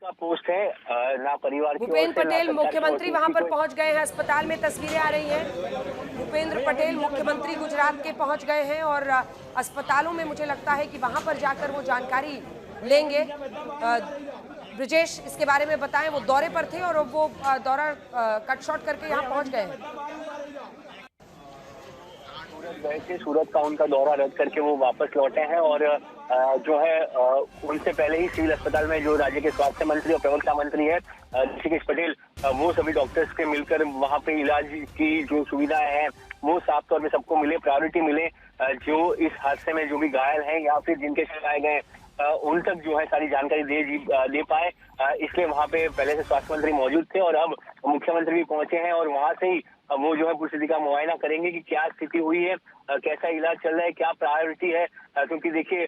का पोस्ट है ना परिवार की ओर भूपेंद्र से, ना पटेल सरकार की ओर मुख्यमंत्री से वहां उसकी पर कोई। पहुंच गए हैं। अस्पताल में तस्वीरें आ रही हैं। भूपेंद्र पटेल मुख्यमंत्री गुजरात के पहुंच गए हैं और अस्पतालों में मुझे लगता है कि वहां पर जाकर वो जानकारी लेंगे। ब्रिजेश इसके बारे में बताएं। वो दौरे पर थे और वो दौरा कट शॉर्ट करके यहाँ पहुंच गए हैं। सूरत गए थे, सूरत का उनका दौरा रद्द करके वो वापस लौटे हैं और जो है उनसे पहले ही सिविल अस्पताल में जो राज्य के स्वास्थ्य मंत्री और प्रवक्ता मंत्री है ऋषिकेश पटेल, वो सभी डॉक्टर्स के मिलकर वहां पे इलाज की जो सुविधाएं हैं वो साफ तौर पे सबको मिले, प्रायोरिटी मिले। जो इस हादसे में जो भी घायल हैं या फिर जिनके शव गए उन तक जो है सारी जानकारी दे पाए, इसलिए वहां पे पहले से स्वास्थ्य मंत्री मौजूद थे और अब मुख्यमंत्री भी पहुंचे हैं और वहां से ही वो जो है पूरी स्थिति का मुआयना करेंगे कि क्या स्थिति हुई है, कैसा इलाज चल रहा है, क्या प्रायोरिटी है। क्योंकि देखिए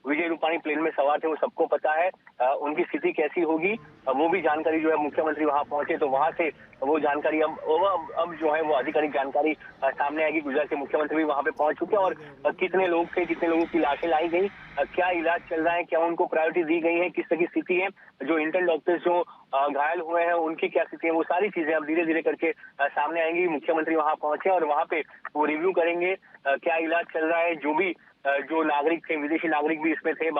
विजय रूपाणी प्लेन में सवार थे, वो सबको पता है उनकी स्थिति कैसी होगी, वो भी जानकारी जो है मुख्यमंत्री वहां पहुंचे तो वहां से वो जानकारी अब जो है वो आधिकारिक जानकारी सामने आएगी। गुजरात के मुख्यमंत्री भी वहां पे पहुंच चुके हैं और कितने लोग थे, कितने लोगों की लाशें लाई गई, क्या इलाज चल रहा है, क्या उनको प्रायोरिटी दी गई है, किस तरह की स्थिति है, जो इंटर्न डॉक्टर्स जो घायल हुए हैं उनकी क्या स्थिति है, वो सारी चीजें अब धीरे धीरे करके सामने आएंगी। मुख्यमंत्री वहां पहुंचे और वहां पे वो रिव्यू करेंगे क्या इलाज चल रहा है। जो भी जो नागरिक थे, विदेशी नागरिक भी इसमें थे,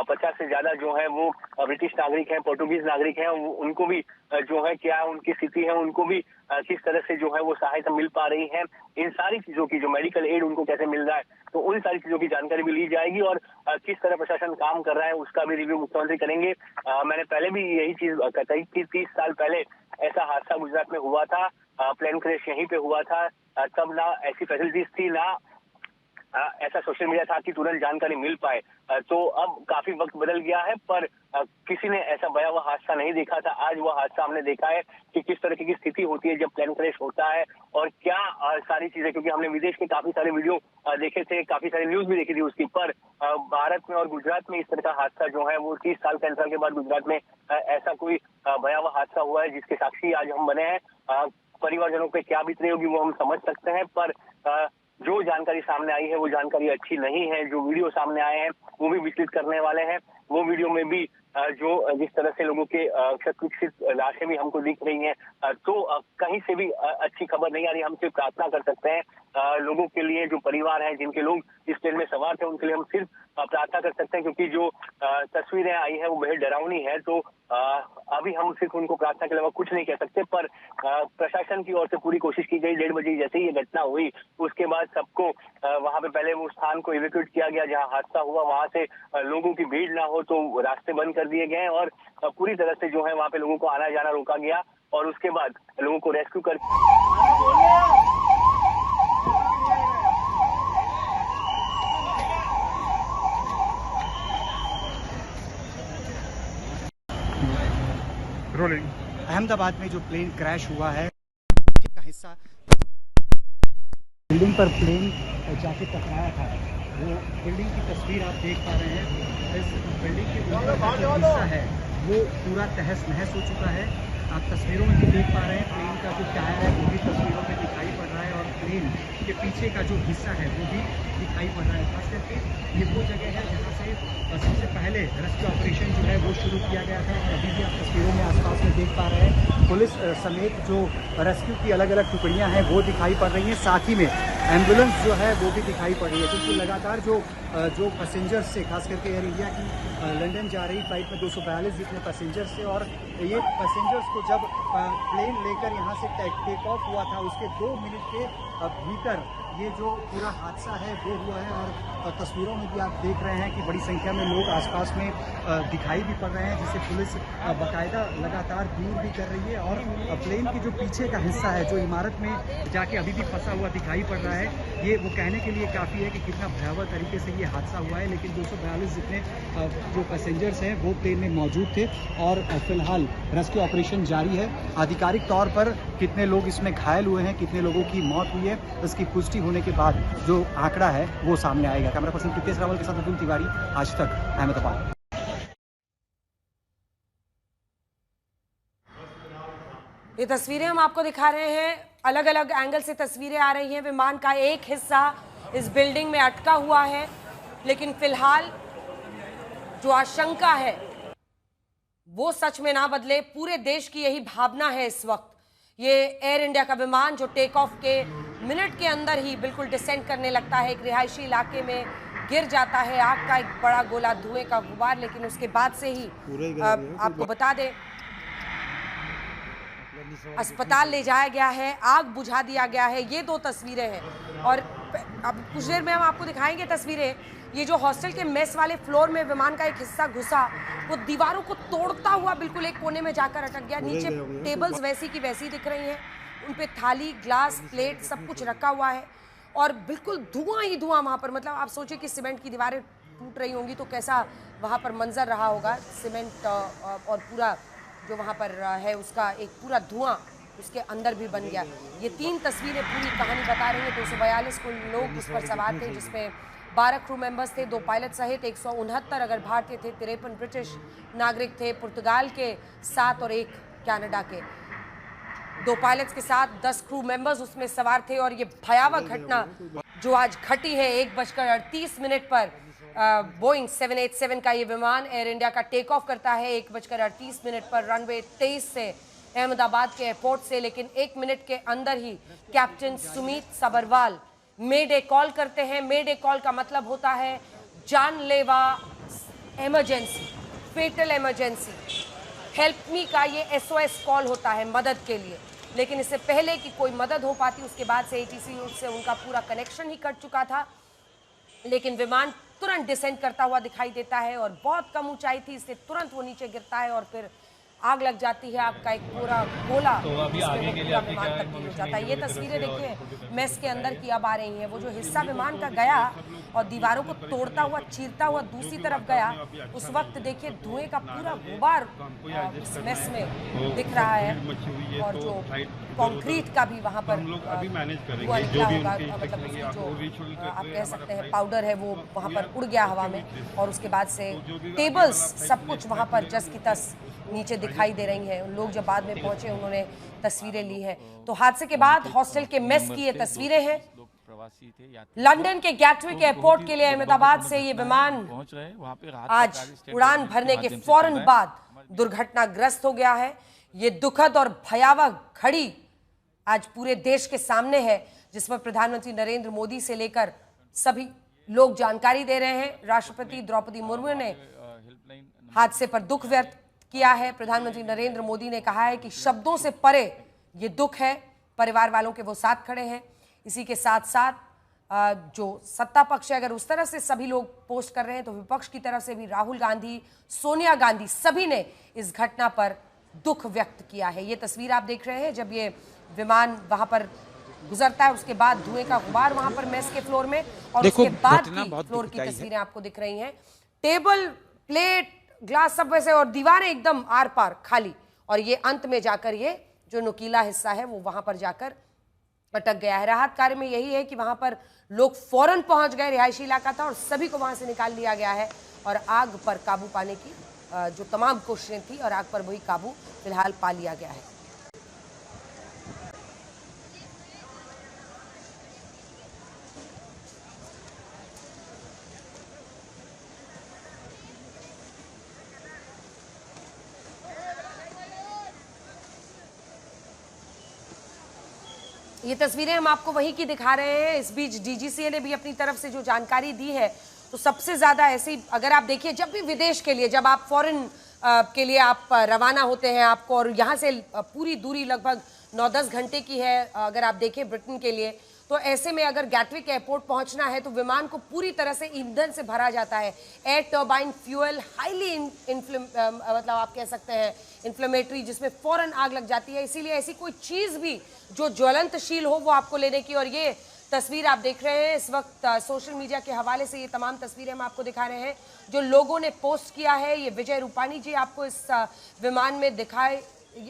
50 से ज्यादा जो है वो ब्रिटिश नागरिक हैं, पोर्टुगीज नागरिक हैं, उनको भी जो है क्या उनकी स्थिति है, उनको भी किस तरह से जो है वो सहायता मिल पा रही है, इन सारी चीजों की जो मेडिकल एड उनको कैसे मिल रहा है, तो उन सारी चीजों की जानकारी भी ली जाएगी और किस तरह प्रशासन काम कर रहा है उसका भी रिव्यू मुख्यमंत्री करेंगे। मैंने पहले भी यही चीज बताई कि 30 साल पहले ऐसा हादसा गुजरात में हुआ था, प्लेन क्रैश यहीं पे हुआ था, तब ना ऐसी फैसिलिटीज थी, ना ऐसा सोशल मीडिया था कि तुरंत जानकारी मिल पाए। तो अब काफी वक्त बदल गया है पर किसी ने ऐसा भयावह हादसा नहीं देखा था। आज वह हादसा हमने देखा है कि किस तरह की स्थिति होती है जब प्लेन क्रैश होता है और क्या सारी चीजें, क्योंकि हमने विदेश के काफी सारे वीडियो देखे थे, काफी सारी न्यूज भी देखी थी उसकी, पर भारत में और गुजरात में इस तरह का हादसा जो है वो 30 साल के अंतराल के बाद गुजरात में ऐसा कोई भयावह हादसा हुआ है जिसके साक्षी आज हम बने हैं। परिवारजनों पे क्या बीत रही होगी वो हम समझ सकते हैं, पर जो जानकारी सामने आई है वो जानकारी अच्छी नहीं है। जो वीडियो सामने आए हैं वो भी विचलित करने वाले हैं। वो वीडियो में भी जो जिस तरह से लोगों के क्षत लाशें भी हमको दिख रही हैं, तो कहीं से भी अच्छी खबर नहीं आ रही। हम सिर्फ प्रार्थना कर सकते हैं लोगों के लिए, जो परिवार हैं जिनके लोग इस प्लेन में सवार थे उनके लिए हम सिर्फ प्रार्थना कर सकते हैं, क्योंकि जो तस्वीरें आई है वो बेहद डरावनी है। तो अभी हम सिर्फ उनको प्रार्थना के अलावा कुछ नहीं कह सकते, पर प्रशासन की ओर से पूरी कोशिश की गई। 1:30 बजे जैसे ही ये घटना हुई उसके बाद सबको वहां पे पहले वो स्थान को इवैक्यूएट किया गया जहां हादसा हुआ, वहां से लोगों की भीड़ ना हो तो रास्ते बंद कर दिए गए और पूरी तरह से जो है वहां पे लोगों को आना जाना रोका गया और उसके बाद लोगों को रेस्क्यू कर रोलिंग। अहमदाबाद में जो प्लेन क्रैश हुआ है का हिस्सा बिल्डिंग पर प्लेन जाके टकराया था, वो बिल्डिंग की तस्वीर आप देख पा रहे हैं। इस बिल्डिंग के ऊपर का जो हिस्सा है वो पूरा तहस नहस हो चुका है। आप तस्वीरों में भी देख पा रहे हैं, प्लेन का जो टायर है वो भी तस्वीरों में दिखाई पड़ रहा है और प्लेन के पीछे का जो हिस्सा है वो भी दिखाई पड़ रहा है। खास करके ये वो जगह है जहाँ से सबसे पहले रेस्क्यू ऑपरेशन जो है वो शुरू किया गया था। अभी भी आप तस्वीरों में आसपास में देख पा रहे हैं, पुलिस समेत जो रेस्क्यू की अलग अलग टुकड़ियां हैं वो दिखाई पड़ रही हैं। साथ ही में एम्बुलेंस जो है वो भी दिखाई पड़ रही है, क्योंकि लगातार जो पैसेंजर्स से, खास करके एयर इंडिया की लंदन जा रही फ्लाइट में 242 जितने पैसेंजर्स थे और ये पैसेंजर्स को जब प्लेन लेकर यहाँ से टेक ऑफ हुआ था उसके 2 मिनट के भीतर ये जो पूरा हादसा है वो हुआ है। और तस्वीरों में भी आप देख रहे हैं कि बड़ी संख्या में लोग आसपास में दिखाई भी पड़ रहे हैं, जिसे पुलिस बाकायदा लगातार दूर भी कर रही है। और प्लेन की जो पीछे का हिस्सा है जो इमारत में जाके अभी भी फंसा हुआ दिखाई पड़ रहा है, ये वो कहने के लिए काफ़ी है कि कितना भयावह तरीके से ये हादसा हुआ है। लेकिन 242 जितने जो पैसेंजर्स हैं वो प्लेन में मौजूद थे और फिलहाल रेस्क्यू ऑपरेशन जारी है। आधिकारिक तौर पर कितने लोग इसमें घायल हुए हैं, कितने लोगों की मौत हुई है, इसकी पुष्टि होने के बाद जो आंकड़ा है वो सामने आएगा। कैमरा पर्सन कृतेश रावल के साथ अतुल तिवारी, आज तक, अहमदाबाद। ये तस्वीरें हम आपको दिखा रहे हैं, अलग अलग एंगल से तस्वीरें आ रही हैं। विमान का एक हिस्सा इस बिल्डिंग में अटका हुआ है, लेकिन फिलहाल जो आशंका है वो सच में ना बदले। पूरे देश की यही भावना है इस वक्त। ये एयर इंडिया का विमान जो टेक ऑफ के मिनट के अंदर ही बिल्कुल डिसेंड करने लगता है, एक रिहायशी इलाके में गिर जाता है। आग का एक बड़ा गोला, धुएं का गुबार, लेकिन उसके बाद से ही आपको बता दें अस्पताल ले जाया गया है, आग बुझा दिया गया है। ये 2 तस्वीरें हैं और अब कुछ देर में हम आपको दिखाएंगे तस्वीरें। ये जो हॉस्टल के मेस वाले फ्लोर में विमान का एक हिस्सा घुसा, वो दीवारों को तोड़ता हुआ बिल्कुल एक कोने में जाकर अटक गया। नीचे टेबल्स वैसी की वैसी दिख रही हैं, उन पे थाली, ग्लास, प्लेट सब कुछ रखा हुआ है और बिल्कुल धुआं ही धुआं वहाँ पर। मतलब आप सोचिए कि सीमेंट की दीवारें टूट रही होंगी तो कैसा वहाँ पर मंजर रहा होगा। सीमेंट और पूरा जो वहाँ पर है उसका एक पूरा धुआं उसके अंदर भी बन गया। ये 3 तस्वीरें पूरी कहानी बता रही हैं। 242 कुल लोग उस पर सवार थे, जिसमें 12 क्रू मेंबर्स थे, 2 पायलट सहित 169 अगर भारतीय थे, 53 ब्रिटिश नागरिक थे, पुर्तगाल के 7 और 1 कनाडा के। 2 पायलट्स के साथ 10 क्रू मेंबर्स उसमें सवार थे। और ये भयावह घटना जो आज घटी है 1:38 पर बोइंग 787 का ये विमान एयर इंडिया का टेक ऑफ करता है 1:38 पर रनवे 23 से अहमदाबाद के एयरपोर्ट से। लेकिन 1 मिनट के अंदर ही captain Sumit Sabharwal mayday call करते हैं। मेडे कॉल का मतलब होता है जानलेवा emergency, fatal emergency. Help me का ये SOS कॉल होता है मदद के लिए। लेकिन इससे पहले कि कोई मदद हो पाती, उसके बाद से ATC से उनका पूरा कनेक्शन ही कट चुका था। लेकिन विमान तुरंत डिसेंड करता हुआ दिखाई देता है और बहुत कम ऊंचाई थी, इसलिए तुरंत वो नीचे गिरता है और फिर आग लग जाती है। आग का एक पूरा गोला तो अभी आगे के लिए पूरा विमान तब्दील हो जाता है। ये तस्वीरें देखिए मेस के अंदर की अब आ रही हैं। वो जो हिस्सा विमान का गया और दीवारों को तोड़ता हुआ, चीरता हुआ दूसरी तरफ गया, उस वक्त देखिए धुएं का पूरा गुबार इस मेस में दिख रहा है। और जो कंक्रीट का भी वहाँ पर हुआ निकला होगा, मतलब उसकी जो आप कह सकते हैं पाउडर है वो वहाँ पर उड़ गया हवा में। और उसके बाद से टेबल्स सब कुछ वहाँ पर जस की तस नीचे दिखाई दे रही हैं। लोग जब बाद में पहुंचे उन्होंने तस्वीरें ली हैं। तो हादसे के बाद हॉस्टल के मेस की ये तस्वीरें हैं। लंदन के गैटविक एयरपोर्ट के लिए अहमदाबाद से ये विमान आज उड़ान भरने के फौरन बाद दुर्घटनाग्रस्त हो गया है। ये दुखद और भयावह घड़ी आज पूरे देश के सामने है, जिस पर प्रधानमंत्री नरेंद्र मोदी से लेकर सभी लोग जानकारी दे रहे हैं। राष्ट्रपति द्रौपदी मुर्मू ने हादसे पर दुख व्यक्त किया है। प्रधानमंत्री नरेंद्र मोदी ने कहा है कि शब्दों से परे ये दुख है, परिवार वालों के वो साथ खड़े हैं। इसी के साथ साथ जो सत्ता पक्ष है, अगर उस तरह से सभी लोग पोस्ट कर रहे हैं तो विपक्ष की तरफ से भी राहुल गांधी, सोनिया गांधी, सभी ने इस घटना पर दुख व्यक्त किया है। ये तस्वीर आप देख रहे हैं जब ये विमान वहां पर गुजरता है, उसके बाद धुएं का गुबार वहां पर मेस के फ्लोर में, और उसके बाद की फ्लोर की तस्वीरें आपको दिख रही हैं। टेबल, प्लेट, ग्लास सब वैसे और दीवारें एकदम आर पार खाली। और ये अंत में जाकर ये जो नुकीला हिस्सा है वो वहां पर जाकर अटक गया है। राहत कार्य में यही है कि वहां पर लोग फौरन पहुंच गए, रिहायशी इलाका था और सभी को वहां से निकाल लिया गया है और आग पर काबू पाने की जो तमाम कोशिशें थी और आग पर वही काबू फिलहाल पा लिया गया है। ये तस्वीरें हम आपको वहीं की दिखा रहे हैं। इस बीच DGCA ने भी अपनी तरफ से जो जानकारी दी है, तो सबसे ज्यादा ऐसी अगर आप देखिए, जब भी विदेश के लिए, जब आप फॉरेन के लिए आप रवाना होते हैं आपको, और यहाँ से पूरी दूरी लगभग 9-10 घंटे की है अगर आप देखें ब्रिटेन के लिए, तो ऐसे में अगर गैटविक एयरपोर्ट पहुंचना है तो विमान को पूरी तरह से ईंधन से भरा जाता है। एयर टर्बाइन फ्यूल हाईली मतलब आप कह सकते हैं इन्फ्लेमेटरी, जिसमें फौरन आग लग जाती है। इसीलिए ऐसी कोई चीज़ भी जो ज्वलंतशील हो वो आपको लेने की। और ये तस्वीर आप देख रहे हैं इस वक्त सोशल मीडिया के हवाले से, ये तमाम तस्वीरें हम आपको दिखा रहे हैं जो लोगों ने पोस्ट किया है। ये विजय रूपानी जी आपको इस विमान में दिखाए,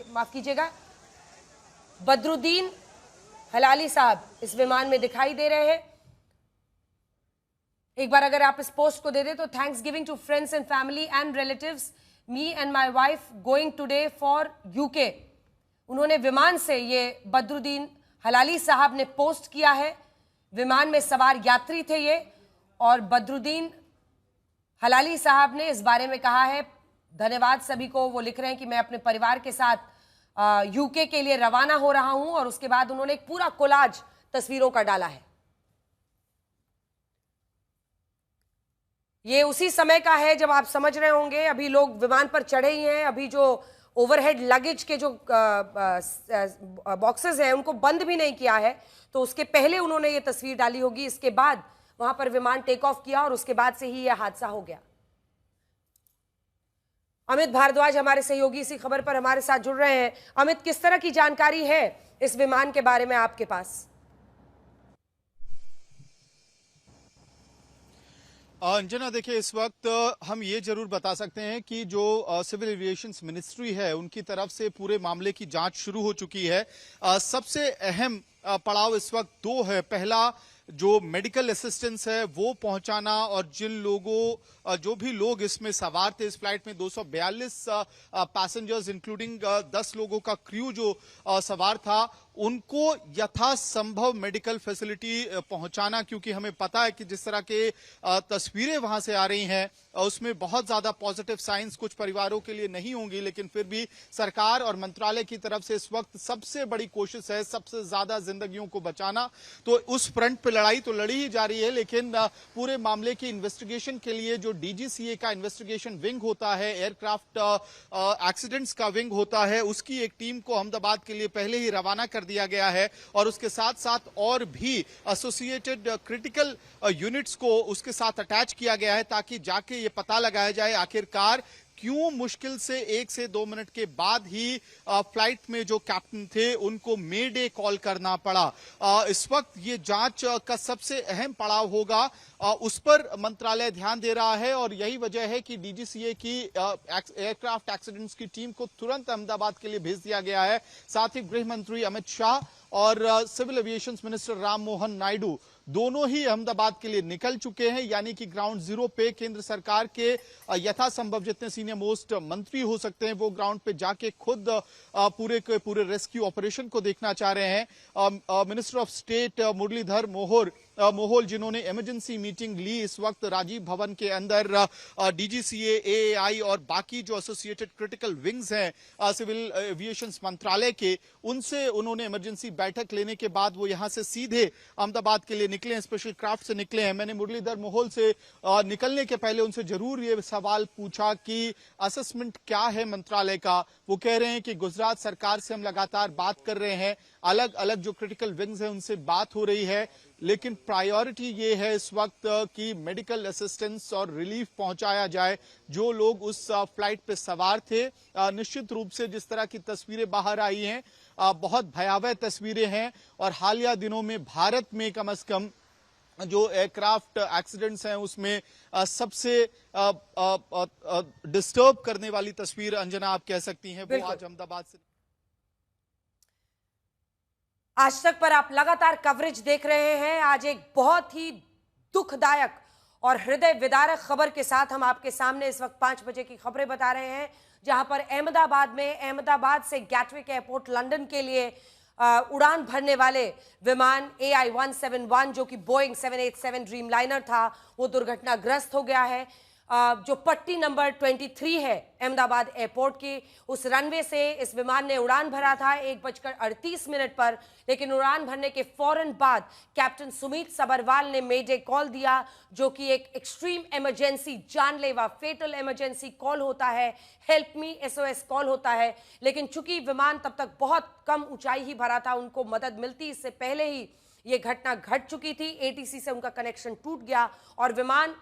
माफ कीजिएगा, बदरुद्दीन हलाली साहब इस विमान में दिखाई दे रहे हैं। एक बार अगर आप इस पोस्ट को दे दें तो, thanks giving to friends and family and relatives, me and my wife going today for UK. उन्होंने विमान से, ये बदरुद्दीन हलाली साहब ने पोस्ट किया है। विमान में सवार यात्री थे ये, और बदरुद्दीन हलाली साहब ने इस बारे में कहा है धन्यवाद सभी को। वो लिख रहे हैं कि मैं अपने परिवार के साथ यूके के लिए रवाना हो रहा हूं, और उसके बाद उन्होंने एक पूरा कोलाज तस्वीरों का डाला है। ये उसी समय का है जब आप समझ रहे होंगे अभी लोग विमान पर चढ़े ही हैं, अभी जो ओवरहेड लगेज के जो बॉक्सेस हैं उनको बंद भी नहीं किया है, तो उसके पहले उन्होंने ये तस्वीर डाली होगी। इसके बाद वहां पर विमान टेक ऑफ किया और उसके बाद से ही यह हादसा हो गया। अमित भारद्वाज हमारे सहयोगी इसी खबर पर हमारे साथ जुड़ रहे हैं। अमित, किस तरह की जानकारी है इस विमान के बारे में आपके पास? अंजना, देखिए, इस वक्त हम ये जरूर बता सकते हैं कि जो सिविल एविएशन मिनिस्ट्री है उनकी तरफ से पूरे मामले की जांच शुरू हो चुकी है। सबसे अहम पड़ाव इस वक्त दो है। पहला, जो मेडिकल असिस्टेंस है वो पहुंचाना, और जो भी लोग इसमें सवार थे, इस फ्लाइट में 242 पैसेंजर्स इंक्लूडिंग 10 लोगों का क्रू जो सवार था, उनको यथासंभव मेडिकल फैसिलिटी पहुंचाना। क्योंकि हमें पता है कि जिस तरह के तस्वीरें वहां से आ रही हैं उसमें बहुत ज्यादा पॉजिटिव साइंस कुछ परिवारों के लिए नहीं होंगी, लेकिन फिर भी सरकार और मंत्रालय की तरफ से इस वक्त सबसे बड़ी कोशिश है सबसे ज्यादा जिंदगियों को बचाना। तो उस फ्रंट पे लड़ाई तो लड़ी ही जा रही है, लेकिन पूरे मामले की इन्वेस्टिगेशन के लिए जो डीजीसीए का इन्वेस्टिगेशन विंग होता है, एयरक्राफ्ट एक्सीडेंट्स का विंग होता है, उसकी एक टीम को अहमदाबाद के लिए पहले ही रवाना कर दिया गया है, और उसके साथ साथ और भी एसोसिएटेड क्रिटिकल यूनिट्स को उसके साथ अटैच किया गया है, ताकि जाके ये पता लगाया जाए आखिरकार क्यों मुश्किल से 1 से 2 मिनट के बाद ही फ्लाइट में जो कैप्टन थे उनको मेडे कॉल करना पड़ा। इस वक्त ये जांच का सबसे अहम पड़ाव होगा, उस पर मंत्रालय ध्यान दे रहा है, और यही वजह है कि डीजीसीए की एयरक्राफ्ट एक्सीडेंट्स की टीम को तुरंत अहमदाबाद के लिए भेज दिया गया है। साथ ही गृह मंत्री अमित शाह और civil aviation minister Ram Mohan Naidu दोनों ही अहमदाबाद के लिए निकल चुके हैं, यानी कि ग्राउंड जीरो पे केंद्र सरकार के यथासंभव जितने सीनियर मोस्ट मंत्री हो सकते हैं वो ग्राउंड पे जाके खुद पूरे के पूरे रेस्क्यू ऑपरेशन को देखना चाह रहे हैं। मिनिस्टर ऑफ स्टेट मुरलीधर मोहोल जिन्होंने इमरजेंसी मीटिंग ली इस वक्त राजीव भवन के अंदर डीजीसीए, एएआई और बाकी जो एसोसिएटेड क्रिटिकल विंग्स हैं सिविल एविएशन मंत्रालय के, उनसे उन्होंने इमरजेंसी बैठक लेने के बाद वो यहां से सीधे अहमदाबाद के लिए निकले हैं, स्पेशल क्राफ्ट से निकले हैं। मैंने मुरलीधर मोहोल से निकलने के पहले उनसे जरूर ये सवाल पूछा कि असेसमेंट क्या है मंत्रालय का। वो कह रहे हैं कि गुजरात सरकार से हम लगातार बात कर रहे हैं, अलग अलग जो क्रिटिकल विंग्स हैं उनसे बात हो रही है, लेकिन प्रायोरिटी ये है इस वक्त कि मेडिकल असिस्टेंस और रिलीफ पहुंचाया जाए जो लोग उस फ्लाइट पे सवार थे। निश्चित रूप से जिस तरह की तस्वीरें बाहर आई हैं बहुत भयावह तस्वीरें हैं, और हालिया दिनों में भारत में कम से कम जो एयरक्राफ्ट एक्सीडेंट्स हैं उसमें सबसे डिस्टर्ब करने वाली तस्वीर, अंजना, आप कह सकती हैं वो आज अहमदाबाद से। आज तक पर आप लगातार कवरेज देख रहे हैं। आज एक बहुत ही दुखदायक और हृदय विदारक खबर के साथ हम आपके सामने इस वक्त 5 बजे की खबरें बता रहे हैं, जहां पर अहमदाबाद से गैटविक एयरपोर्ट लंदन के लिए उड़ान भरने वाले विमान AI-171 जो कि बोइंग 787 ड्रीमलाइनर था, वो दुर्घटनाग्रस्त हो गया है। जो पट्टी नंबर 23 है अहमदाबाद एयरपोर्ट की, उस रनवे से इस विमान ने उड़ान भरा था 1:38 पर, लेकिन उड़ान भरने के फौरन बाद कैप्टन सुमित सबरवाल ने मेडे कॉल दिया, जो कि एक एक्सट्रीम इमरजेंसी, जानलेवा फेटल इमरजेंसी कॉल होता है, हेल्प मी SOS कॉल होता है। लेकिन चूंकि विमान तब तक बहुत कम ऊंचाई ही भरा था, उनको मदद मिलती इससे पहले ही ये घटना घट चुकी थी। ATC से उनका कनेक्शन टूट गया और विमान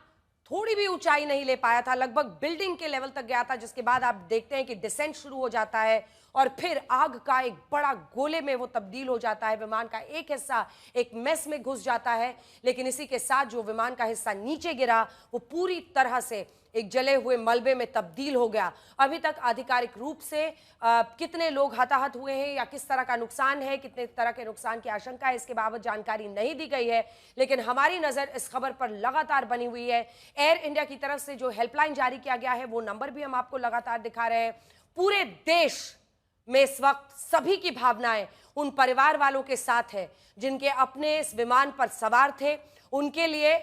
थोड़ी भी ऊंचाई नहीं ले पाया था, लगभग बिल्डिंग के लेवल तक गया था, जिसके बाद आप देखते हैं कि डिसेंट शुरू हो जाता है और फिर आग का एक बड़ा गोले में वो तब्दील हो जाता है। विमान का एक हिस्सा एक मेस में घुस जाता है, लेकिन इसी के साथ जो विमान का हिस्सा नीचे गिरा वो पूरी तरह से एक जले हुए मलबे में तब्दील हो गया। अभी तक आधिकारिक रूप से कितने लोग हताहत हुए हैं या किस तरह का नुकसान है, कितने तरह के नुकसान की आशंका है, इसके बाबत जानकारी नहीं दी गई है, लेकिन हमारी नजर इस खबर पर लगातार बनी हुई है। एयर इंडिया की तरफ से जो हेल्पलाइन जारी किया गया है वो नंबर भी हम आपको लगातार दिखा रहे हैं। पूरे देश में इस वक्त सभी की भावनाएं उन परिवार वालों के साथ है जिनके अपने इस विमान पर सवार थे। उनके लिए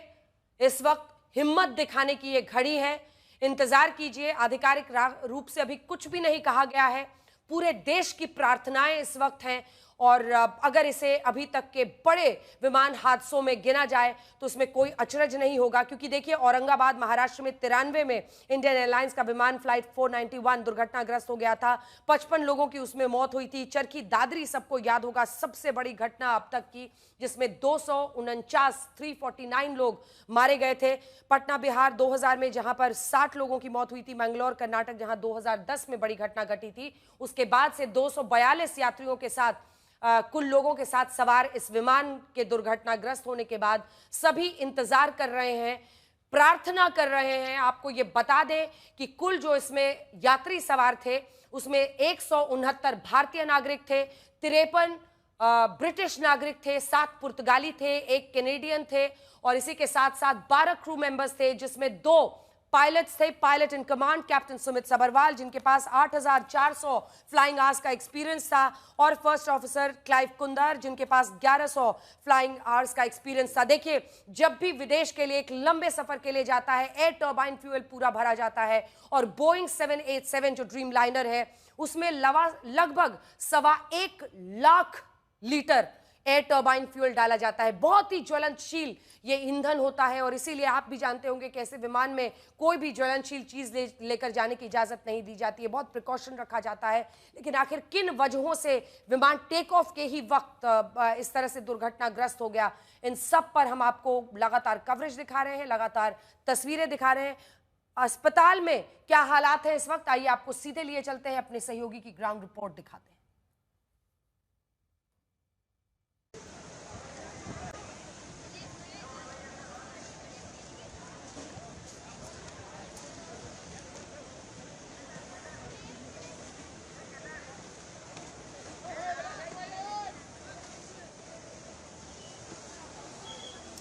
इस वक्त हिम्मत दिखाने की ये घड़ी है। इंतजार कीजिए, आधिकारिक रूप से अभी कुछ भी नहीं कहा गया है। पूरे देश की प्रार्थनाएं इस वक्त हैं और अगर इसे अभी तक के बड़े विमान हादसों में गिना जाए तो उसमें कोई अचरज नहीं होगा, क्योंकि देखिए औरंगाबाद महाराष्ट्र में 93 में इंडियन एयरलाइंस का विमान फ्लाइट 491 दुर्घटनाग्रस्त हो गया था। 55 लोगों की उसमें मौत हुई थी। चरखी दादरी सबको याद होगा, सबसे बड़ी घटना अब तक की, जिसमें 349 लोग मारे गए थे। पटना बिहार 2000 में जहां पर 60 लोगों की मौत हुई थी। मैंगलोर कर्नाटक जहां 2010 में बड़ी घटना घटी थी। उसके बाद से 242 यात्रियों के साथ कुल लोगों के साथ सवार इस विमान के दुर्घटनाग्रस्त होने के बाद सभी इंतजार कर रहे हैं, प्रार्थना कर रहे हैं। आपको ये बता दें कि कुल जो इसमें यात्री सवार थे उसमें 169 भारतीय नागरिक थे, 53 ब्रिटिश नागरिक थे, 7 पुर्तगाली थे, 1 कैनेडियन थे और इसी के साथ साथ 12 क्रू मेंबर्स थे, जिसमें 2 पायलट्स थे। Pilot in command captain Sumit Sabharwal, जिनके पास 8400 फ्लाइंग आवर्स का एक्सपीरियंस था, और फर्स्ट ऑफिसर क्लाइव कुंदर, जिनके पास 1100 फ्लाइंग आवर्स का एक्सपीरियंस था। देखिए, जब भी विदेश के लिए एक लंबे सफर के लिए जाता है, एयर टर्बाइन फ्यूल पूरा भरा जाता है और बोइंग 787 जो ड्रीम लाइनर है उसमें लगभग 1.25 lakh litre air turbine fuel डाला जाता है। बहुत ही ज्वलनशील ये ईंधन होता है और इसीलिए आप भी जानते होंगे कि ऐसे विमान में कोई भी ज्वलनशील चीज लेकर जाने की इजाजत नहीं दी जाती है, बहुत प्रिकॉशन रखा जाता है। लेकिन आखिर किन वजहों से विमान टेक ऑफ के ही वक्त इस तरह से दुर्घटनाग्रस्त हो गया, इन सब पर हम आपको लगातार कवरेज दिखा रहे हैं, लगातार तस्वीरें दिखा रहे हैं। अस्पताल में क्या हालात है इस वक्त, आइए आपको सीधे लिए चलते हैं, अपने सहयोगी की ग्राउंड रिपोर्ट दिखाते हैं।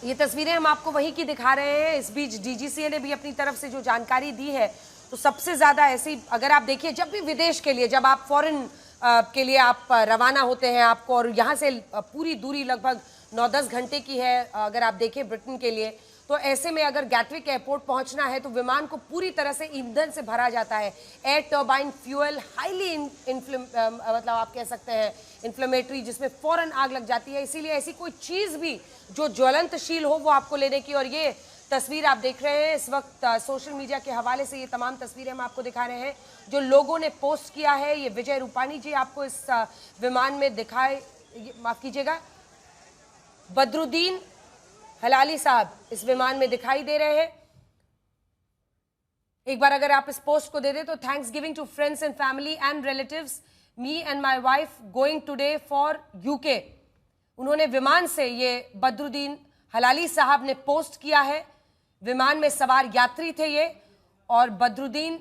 ये तस्वीरें हम आपको वहीं की दिखा रहे हैं। इस बीच डीजीसीए ने भी अपनी तरफ से जो जानकारी दी है, तो सबसे ज्यादा ऐसी, अगर आप देखिए, जब भी विदेश के लिए, जब आप फॉरेन के लिए आप रवाना होते हैं आपको, और यहाँ से पूरी दूरी लगभग 9-10 घंटे की है, अगर आप देखें ब्रिटेन के लिए, तो ऐसे में अगर गैटविक एयरपोर्ट पहुंचना है तो विमान को पूरी तरह से ईंधन से भरा जाता है। एयर टर्बाइन फ्यूल हाईली मतलब आप कह सकते हैं इन्फ्लेमेटरी, जिसमें फौरन आग लग जाती है। इसीलिए ऐसी कोई चीज भी जो ज्वलंतशील हो वो आपको लेने की, और ये तस्वीर आप देख रहे हैं इस वक्त सोशल मीडिया के हवाले से, ये तमाम तस्वीरें हम आपको दिखा रहे हैं जो लोगों ने पोस्ट किया है। ये विजय रूपानी जी आपको इस विमान में दिखाए, माफ कीजिएगा, बदरुद्दीन हलाली साहब इस विमान में दिखाई दे रहे हैं। एक बार अगर आप इस पोस्ट को दे दें तो, thanks giving to friends and family and relatives, me and my wife going today for UK. उन्होंने विमान से, ये बदरुद्दीन हलाली साहब ने पोस्ट किया है, विमान में सवार यात्री थे ये, और बदरुद्दीन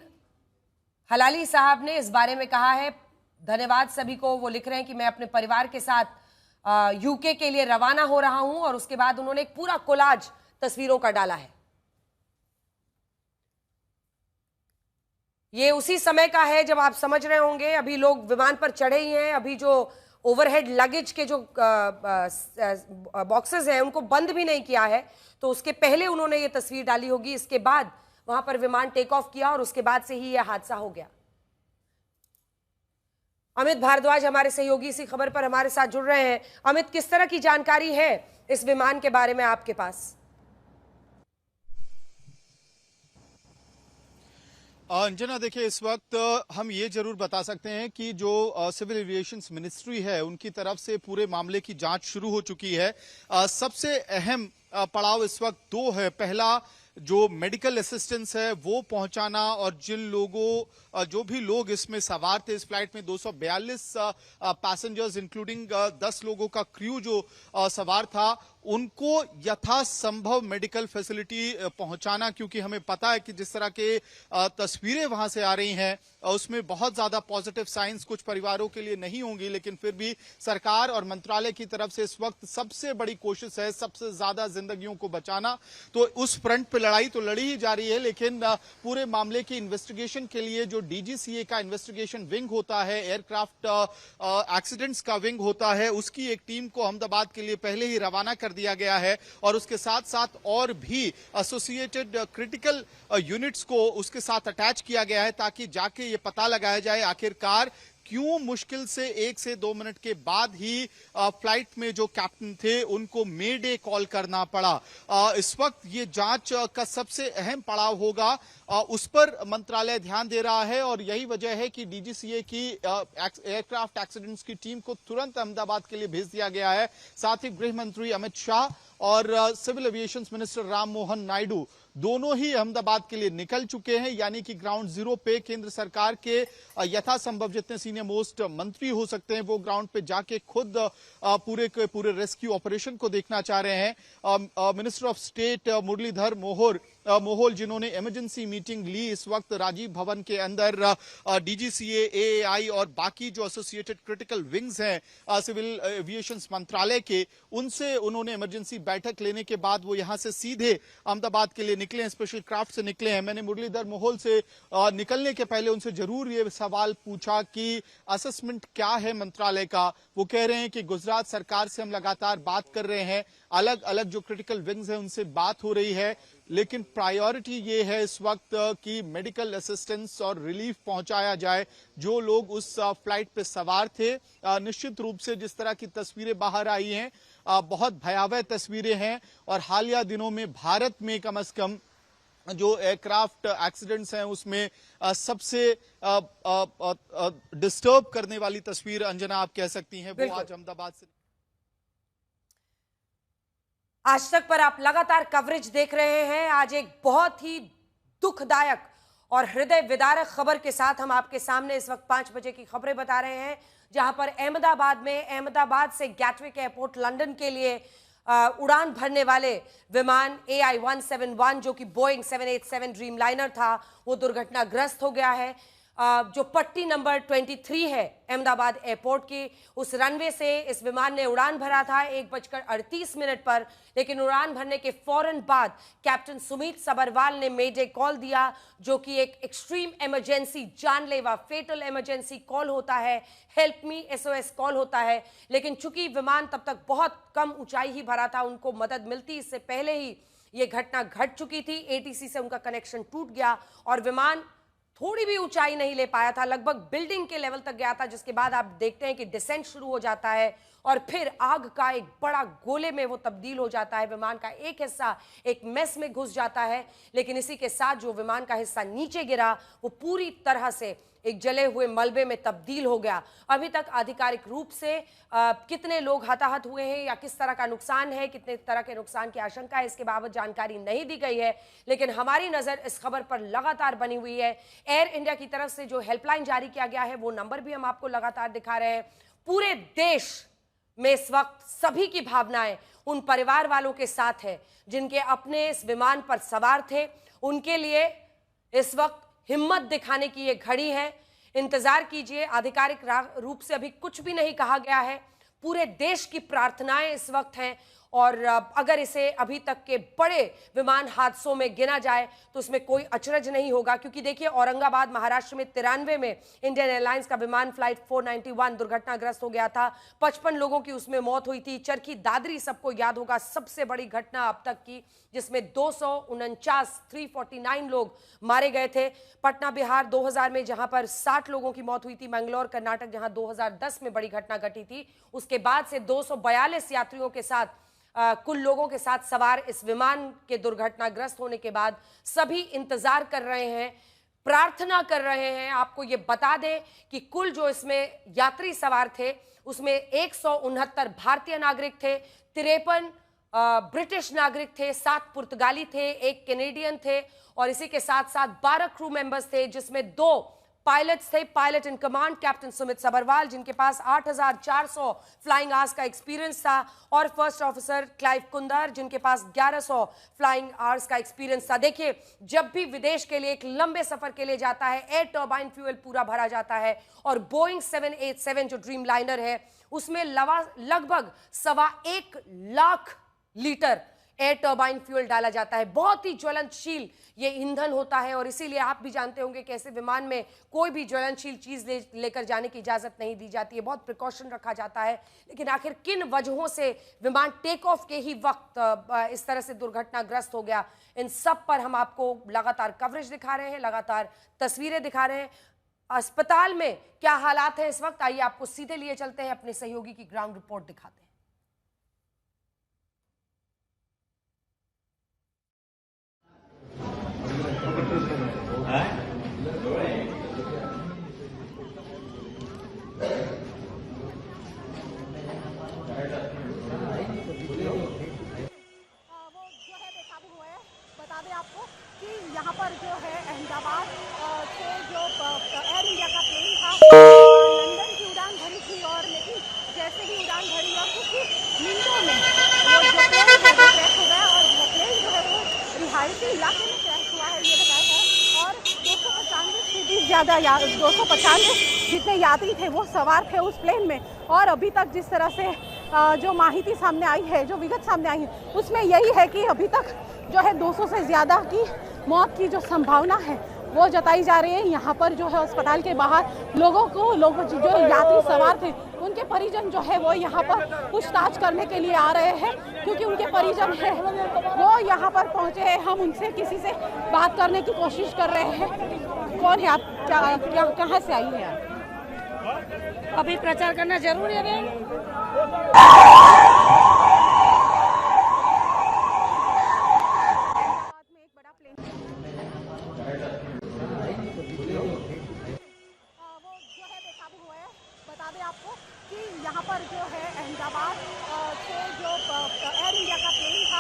हलाली साहब ने इस बारे में कहा है, धन्यवाद सभी को। वो लिख रहे हैं कि मैं अपने परिवार के साथ यूके के लिए रवाना हो रहा हूं, और उसके बाद उन्होंने एक पूरा कोलाज तस्वीरों का डाला है। ये उसी समय का है जब आप समझ रहे होंगे अभी लोग विमान पर चढ़े ही हैं, अभी जो ओवरहेड लगेज के जो बॉक्सेस हैं उनको बंद भी नहीं किया है, तो उसके पहले उन्होंने ये तस्वीर डाली होगी। इसके बाद वहां पर विमान टेक ऑफ किया और उसके बाद से ही यह हादसा हो गया। अमित भारद्वाज हमारे सहयोगी इसी खबर पर हमारे साथ जुड़ रहे हैं। अमित, किस तरह की जानकारी है इस विमान के बारे में आपके पास? अंजना, देखिए, इस वक्त हम ये जरूर बता सकते हैं कि जो सिविल एविएशन मिनिस्ट्री है उनकी तरफ से पूरे मामले की जांच शुरू हो चुकी है। सबसे अहम पड़ाव इस वक्त 2 है। पहला, जो मेडिकल असिस्टेंस है वो पहुंचाना, और जो भी लोग इसमें सवार थे, इस फ्लाइट में 242 पैसेंजर्स इंक्लूडिंग 10 लोगों का क्रू जो सवार था, उनको यथासंभव मेडिकल फैसिलिटी पहुंचाना, क्योंकि हमें पता है कि जिस तरह के तस्वीरें वहां से आ रही हैं उसमें बहुत ज्यादा पॉजिटिव साइंस कुछ परिवारों के लिए नहीं होंगी, लेकिन फिर भी सरकार और मंत्रालय की तरफ से इस वक्त सबसे बड़ी कोशिश है सबसे ज्यादा जिंदगियों को बचाना। तो उस फ्रंट पे लड़ाई तो लड़ी ही जा रही है, लेकिन पूरे मामले की इन्वेस्टिगेशन के लिए जो डीजीसीए का इन्वेस्टिगेशन विंग होता है, एयरक्राफ्ट एक्सीडेंट्स का विंग होता है, उसकी एक टीम को अहमदाबाद के लिए पहले ही रवाना कर कर दिया गया है और उसके साथ साथ और भी एसोसिएटेड क्रिटिकल यूनिट्स को उसके साथ अटैच किया गया है ताकि जाके ये पता लगाया जाए आखिरकार क्यों मुश्किल से 1 से 2 मिनट के बाद ही फ्लाइट में जो कैप्टन थे उनको मेडे कॉल करना पड़ा। इस वक्त ये जांच का सबसे अहम पड़ाव होगा, उस पर मंत्रालय ध्यान दे रहा है और यही वजह है कि डीजीसीए की एयरक्राफ्ट एक्सीडेंट्स की टीम को तुरंत अहमदाबाद के लिए भेज दिया गया है। साथ ही गृह मंत्री अमित शाह और civil aviation minister Ram Mohan Naidu दोनों ही अहमदाबाद के लिए निकल चुके हैं, यानी कि ग्राउंड जीरो पे केंद्र सरकार के यथासंभव जितने सीनियर मोस्ट मंत्री हो सकते हैं वो ग्राउंड पे जाके खुद पूरे के पूरे रेस्क्यू ऑपरेशन को देखना चाह रहे हैं। मिनिस्टर ऑफ स्टेट मुरलीधर मोहोल जिन्होंने इमरजेंसी मीटिंग ली इस वक्त राजीव भवन के अंदर डीजीसीए, एएआई और बाकी जो एसोसिएटेड क्रिटिकल विंग्स हैं सिविल एविएशन मंत्रालय के, उनसे उन्होंने इमरजेंसी बैठक लेने के बाद वो यहां से सीधे अहमदाबाद के लिए निकले हैं, स्पेशल क्राफ्ट से निकले हैं। मैंने मुरलीधर मोहोल से निकलने के पहले उनसे जरूर ये सवाल पूछा कि असेसमेंट क्या है मंत्रालय का। वो कह रहे हैं कि गुजरात सरकार से हम लगातार बात कर रहे हैं, अलग अलग जो क्रिटिकल विंग्स हैं उनसे बात हो रही है, लेकिन प्रायोरिटी ये है इस वक्त कि मेडिकल असिस्टेंस और रिलीफ पहुंचाया जाए जो लोग उस फ्लाइट पे सवार थे। निश्चित रूप से जिस तरह की तस्वीरें बाहर आई हैं बहुत भयावह तस्वीरें हैं और हालिया दिनों में भारत में कम से कम जो एयरक्राफ्ट एक्सीडेंट्स हैं उसमें सबसे डिस्टर्ब करने वाली तस्वीर अंजना आप कह सकती हैं वो आज अहमदाबाद से। आज तक पर आप लगातार कवरेज देख रहे हैं। आज एक बहुत ही दुखदायक और हृदय विदारक खबर के साथ हम आपके सामने इस वक्त 5 बजे की खबरें बता रहे हैं, जहां पर अहमदाबाद से गैटविक एयरपोर्ट लंदन के लिए उड़ान भरने वाले विमान AI-171 जो कि बोइंग 787 ड्रीमलाइनर था, वो दुर्घटनाग्रस्त हो गया है। जो पट्टी नंबर 23 है अहमदाबाद एयरपोर्ट की, उस रनवे से इस विमान ने उड़ान भरा था 1:38 पर, लेकिन उड़ान भरने के फौरन बाद कैप्टन सुमित सबरवाल ने मेडे कॉल दिया, जो कि एक एक्सट्रीम इमरजेंसी, जानलेवा फेटल इमरजेंसी कॉल होता है, हेल्प मी SOS कॉल होता है। लेकिन चूंकि विमान तब तक बहुत कम ऊंचाई ही भरा था, उनको मदद मिलती इससे पहले ही ये घटना घट चुकी थी। ATC से उनका कनेक्शन टूट गया और विमान थोड़ी भी ऊंचाई नहीं ले पाया था, लगभग बिल्डिंग के लेवल तक गया था, जिसके बाद आप देखते हैं कि डिसेंट शुरू हो जाता है और फिर आग का एक बड़ा गोले में वो तब्दील हो जाता है। विमान का एक हिस्सा एक मेस में घुस जाता है, लेकिन इसी के साथ जो विमान का हिस्सा नीचे गिरा वो पूरी तरह से एक जले हुए मलबे में तब्दील हो गया। अभी तक आधिकारिक रूप से कितने लोग हताहत हुए हैं या किस तरह का नुकसान है, कितने तरह के नुकसान की आशंका है, इसके बाबत जानकारी नहीं दी गई है, लेकिन हमारी नजर इस खबर पर लगातार बनी हुई है। एयर इंडिया की तरफ से जो हेल्पलाइन जारी किया गया है वो नंबर भी हम आपको लगातार दिखा रहे हैं। पूरे देश में इस वक्त सभी की भावनाएं उन परिवार वालों के साथ है जिनके अपने इस विमान पर सवार थे। उनके लिए इस वक्त हिम्मत दिखाने की ये घड़ी है। इंतजार कीजिए, आधिकारिक रूप से अभी कुछ भी नहीं कहा गया है। पूरे देश की प्रार्थनाएं इस वक्त हैं और अगर इसे अभी तक के बड़े विमान हादसों में गिना जाए तो उसमें कोई अचरज नहीं होगा, क्योंकि देखिए औरंगाबाद महाराष्ट्र में 93 में इंडियन एयरलाइंस का विमान फ्लाइट 491 दुर्घटनाग्रस्त हो गया था, 55 लोगों की उसमें मौत हुई थी। चरखी दादरी सबको याद होगा, सबसे बड़ी घटना अब तक की, जिसमें 349 लोग मारे गए थे। पटना बिहार 2000 में जहां पर 60 लोगों की मौत हुई थी। मंगलौर कर्नाटक जहां 2010 में बड़ी घटना घटी थी, उसके बाद से 242 यात्रियों के साथ कुल लोगों के साथ सवार इस विमान के दुर्घटनाग्रस्त होने के बाद सभी इंतजार कर रहे हैं, प्रार्थना कर रहे हैं। आपको ये बता दें कि कुल जो इसमें यात्री सवार थे उसमें 169 भारतीय नागरिक थे, 53 ब्रिटिश नागरिक थे, 7 पुर्तगाली थे, 1 कैनेडियन थे और इसी के साथ साथ 12 क्रू मेंबर्स थे, जिसमें 2 पायलट्स थे। Pilot in command captain Sumit Sabharwal, जिनके पास 8400 फ्लाइंग आवर्स का एक्सपीरियंस था, और फर्स्ट ऑफिसर क्लाइव कुंदर, जिनके पास 1100 फ्लाइंग आवर्स का एक्सपीरियंस था। देखिए, जब भी विदेश के लिए एक लंबे सफर के लिए जाता है, एयर टर्बाइन फ्यूल पूरा भरा जाता है और बोइंग 787 जो ड्रीम लाइनर है उसमें लगभग 1.25 lakh litre air turbine fuel डाला जाता है। बहुत ही ज्वलनशील ये ईंधन होता है और इसीलिए आप भी जानते होंगे कि ऐसे विमान में कोई भी ज्वलनशील चीज लेकर जाने की इजाजत नहीं दी जाती है, बहुत प्रिकॉशन रखा जाता है। लेकिन आखिर किन वजहों से विमान टेक ऑफ के ही वक्त इस तरह से दुर्घटनाग्रस्त हो गया, इन सब पर हम आपको लगातार कवरेज दिखा रहे हैं, लगातार तस्वीरें दिखा रहे हैं। अस्पताल में क्या हालात है इस वक्त, आइए आपको सीधे लिए चलते हैं, अपने सहयोगी की ग्राउंड रिपोर्ट दिखाते हैं। बता दें आपको कि यहाँ पर जो है अहमदाबाद से जो एयर इंडिया का प्लेन था लंदन की उड़ान भरी थी और लेकिन जैसे ही उड़ान भरी और कुछ मिनटों में वो जो प्लेन है वो क्रैश हो गया और वो प्लेन जो है वो रिहायशी इलाके में क्रैश हुआ है, ये बताया गया। और 295 से भी ज़्यादा 295 जितने यात्री थे वो सवार थे उस प्लेन में। और अभी तक जिस तरह से जो माहिती सामने आई है, जो विगत सामने आई है, उसमें यही है कि अभी तक जो है 200 से ज़्यादा की मौत की जो संभावना है वो जताई जा रही है। यहाँ पर जो है अस्पताल के बाहर लोगों जो यात्री सवार थे उनके परिजन जो है वो यहाँ पर पूछताछ करने के लिए आ रहे हैं, क्योंकि उनके परिजन है वो यहाँ पर पहुँचे हैं। हम उनसे किसी से बात करने की कोशिश कर रहे हैं। कौन है आप, क्या कहाँ से आई है आप? अभी प्रचार करना जरूरी है। बता दें आपको कि यहाँ पर जो है अहमदाबाद से जो एयर इंडिया का प्लेन था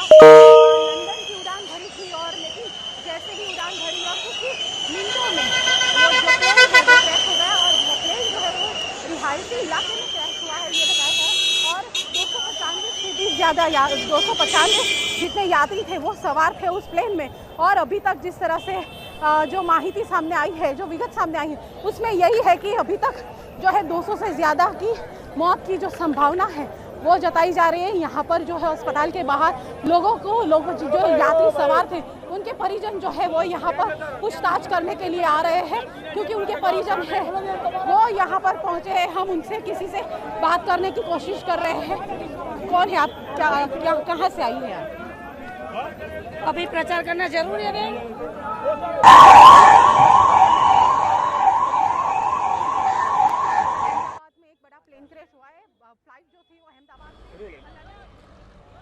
लंदन की उड़ान भरी थी और लेकिन जैसे ही उड़ान भरी और कुछ मिनटों में वो जो प्लेन है वो क्रैश हो गया और वो प्लेन जो है वो रिहायशी इलाके में क्रैश हुआ है, ये बताया गया। और 295 से भी ज़्यादा 295 जितने यात्री थे वो सवार थे उस प्लेन में। और अभी तक जिस तरह से जो माहिती सामने आई है, जो विगत सामने आई है, उसमें यही है कि अभी तक जो है 200 से ज़्यादा की मौत की जो संभावना है वो जताई जा रही है। यहाँ पर जो है अस्पताल के बाहर लोगों जो यात्री सवार थे उनके परिजन जो है वो यहाँ पर पूछताछ करने के लिए आ रहे हैं, क्योंकि उनके परिजन है वो यहाँ पर पहुँचे हैं। हम उनसे किसी से बात करने की कोशिश कर रहे हैं। कौन है आप, क्या कहाँ से आई है आप? अभी प्रचार करना जरूरी है।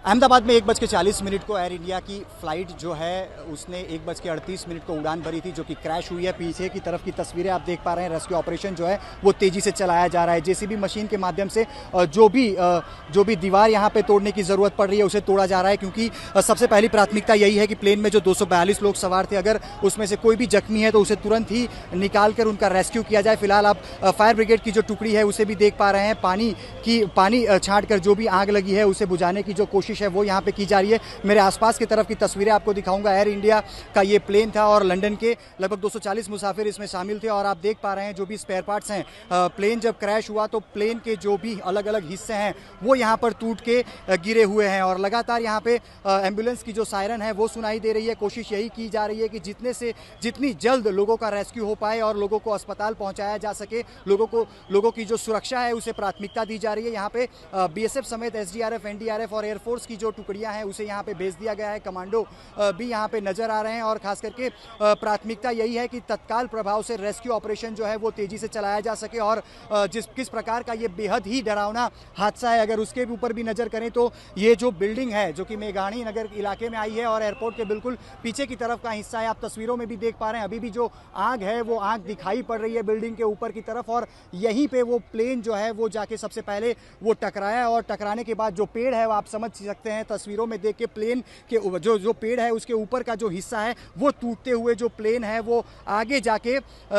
अहमदाबाद में 1:40 को एयर इंडिया की फ़्लाइट जो है उसने 1:38 को उड़ान भरी थी, जो कि क्रैश हुई है। पीछे की तरफ की तस्वीरें आप देख पा रहे हैं। रेस्क्यू ऑपरेशन जो है वो तेज़ी से चलाया जा रहा है। जेसीबी मशीन के माध्यम से जो भी दीवार यहाँ पे तोड़ने की ज़रूरत पड़ रही है उसे तोड़ा जा रहा है, क्योंकि सबसे पहली प्राथमिकता यही है कि प्लेन में जो 242 लोग सवार थे, अगर उसमें से कोई भी जख्मी है तो उसे तुरंत ही निकाल कर उनका रेस्क्यू किया जाए। फिलहाल आप फायर ब्रिगेड की जो टुकड़ी है उसे भी देख पा रहे हैं। पानी छाँट कर जो भी आग लगी है उसे बुझाने की जो कोशिश है वो यहाँ पे की जा रही है। मेरे आसपास की तरफ की तस्वीरें आपको दिखाऊंगा। एयर इंडिया का ये प्लेन था और लंदन के लगभग 240 मुसाफिर इसमें शामिल थे। और आप देख पा रहे हैं जो भी स्पेयर पार्ट्स हैं, प्लेन जब क्रैश हुआ तो प्लेन के जो भी अलग अलग हिस्से हैं वो यहाँ पर टूट के गिरे हुए हैं। और लगातार यहाँ पे एम्बुलेंस की जो सायरन है वो सुनाई दे रही है। कोशिश यही की जा रही है कि जितनी जल्द लोगों का रेस्क्यू हो पाए और लोगों को अस्पताल पहुँचाया जा सके। लोगों की जो सुरक्षा है उसे प्राथमिकता दी जा रही है। यहाँ पे BSF समेत SDRF, NDRF और एयरफोर्स की जो टुकड़ियां हैं उसे यहाँ पे भेज दिया गया है। कमांडो भी यहाँ पे नजर आ रहे हैं और खास करके प्राथमिकता यही है कि तत्काल प्रभाव से रेस्क्यू ऑपरेशन जो है वो तेजी से चलाया जा सके। और किस प्रकार का ये बेहद ही डरावना हादसा है, अगर उसके ऊपर भी नजर करें तो ये जो बिल्डिंग है जो कि मेघाणी नगर इलाके में आई है और एयरपोर्ट के बिल्कुल पीछे की तरफ का हिस्सा है, आप तस्वीरों में भी देख पा रहे हैं। अभी भी जो आग है वो आग दिखाई पड़ रही है बिल्डिंग के ऊपर की तरफ। और यहीं पे वो प्लेन जो है वो जाके सबसे पहले वो टकराया और टकराने के बाद जो पेड़ है वो आप समझ सकते हैं तस्वीरों में देख के, प्लेन के जो पेड़ है उसके ऊपर का जो हिस्सा है वो टूटते हुए जो प्लेन है वो आगे जाके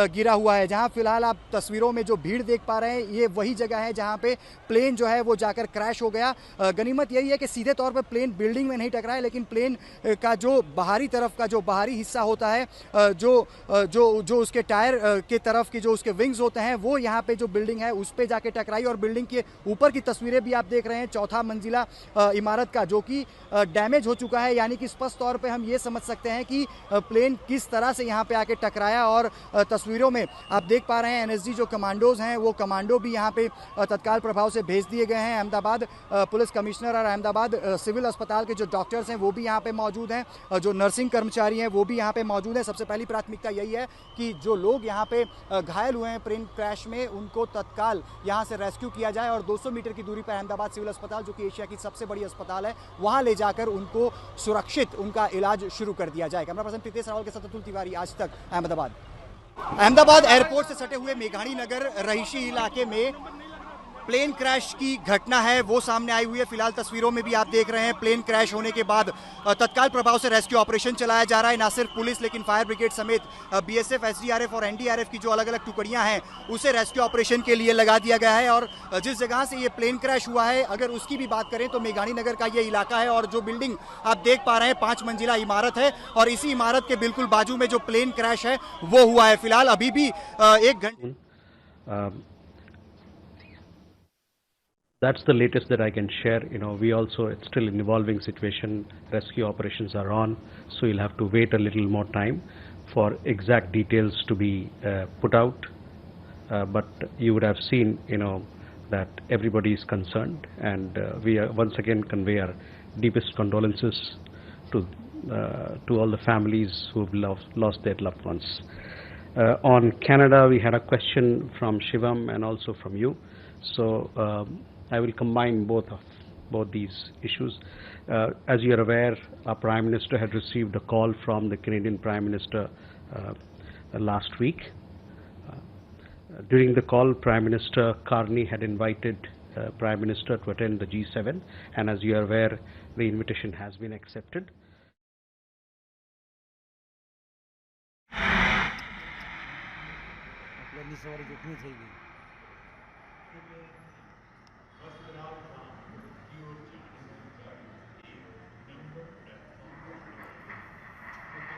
गिरा हुआ है। जहां फिलहाल आप तस्वीरों में जो भीड़ देख पा रहे हैं ये वही जगह है जहां पे प्लेन जो है वो जाकर क्रैश हो गया। गनीमत यही है कि सीधे तौर पर प्लेन बिल्डिंग में नहीं टकराया, लेकिन प्लेन का जो बाहरी तरफ का जो बाहरी हिस्सा होता है, जो उसके टायर के तरफ की जो उसके विंग्स होते हैं वो यहाँ पे जो बिल्डिंग है उस पे जाके टकराई। और बिल्डिंग के ऊपर की तस्वीरें भी आप देख रहे हैं। चौथा मंजिला इमारत का, जो कि डैमेज हो चुका है। यानी कि स्पष्ट तौर पे हम ये समझ सकते हैं कि प्लेन किस तरह से यहाँ पे आके टकराया। और तस्वीरों में आप देख पा रहे हैं एनएसजी जो कमांडोज हैं वो कमांडो भी यहाँ पे तत्काल प्रभाव से भेज दिए गए हैं। अहमदाबाद पुलिस कमिश्नर और अहमदाबाद सिविल अस्पताल के जो डॉक्टर्स हैं वो भी यहाँ पे मौजूद हैं, जो नर्सिंग कर्मचारी हैं वो भी यहाँ पे मौजूद हैं। सबसे पहली प्राथमिकता यही है कि जो लोग यहाँ पे घायल हुए हैं प्लेन क्रैश में उनको तत्काल यहाँ से रेस्क्यू किया जाए और 200 मीटर की दूरी पर अहमदाबाद सिविल अस्पताल, जो कि एशिया की सबसे बड़ी अस्पताल है, वहाँ ले जाकर उनको सुरक्षित उनका इलाज शुरू कर दिया जाए। कैमरा पर्सन प्रीतेश रावल के साथ अतुल तिवारी, आज तक, अहमदाबाद एयरपोर्ट से सटे हुए मेघानी नगर रहीशी इलाके में प्लेन क्रैश की घटना है वो सामने आई हुई है। फिलहाल तस्वीरों में भी आप देख रहे हैं प्लेन क्रैश होने के बाद तत्काल प्रभाव से रेस्क्यू ऑपरेशन चलाया जा रहा है। ना सिर्फ पुलिस लेकिन फायर ब्रिगेड समेत बीएसएफ, एसडीआरएफ और एनडीआरएफ की जो अलग अलग टुकड़ियां हैं उसे रेस्क्यू ऑपरेशन के लिए लगा दिया गया है। और जिस जगह से ये प्लेन क्रैश हुआ है अगर उसकी भी बात करें तो मेघानी नगर का ये इलाका है और जो बिल्डिंग आप देख पा रहे हैं 5 मंजिला इमारत है और इसी इमारत के बिल्कुल बाजू में जो प्लेन क्रैश है वो हुआ है। फिलहाल अभी भी 1 घंटे That's the latest that I can share. We also, it's still an evolving situation. Rescue operations are on, so you'll have to wait a little more time for exact details to be put out. But you would have seen, that everybody is concerned, and we once again convey our deepest condolences to all the families who've lost their loved ones. On Canada, we had a question from Shivam and also from you. So I will combine both these issues. As you are aware, our Prime Minister had received a call from the Canadian Prime Minister last week. During the call, Prime Minister Carney had invited Prime Minister to attend the G7, and as you are aware, the invitation has been accepted. सवारी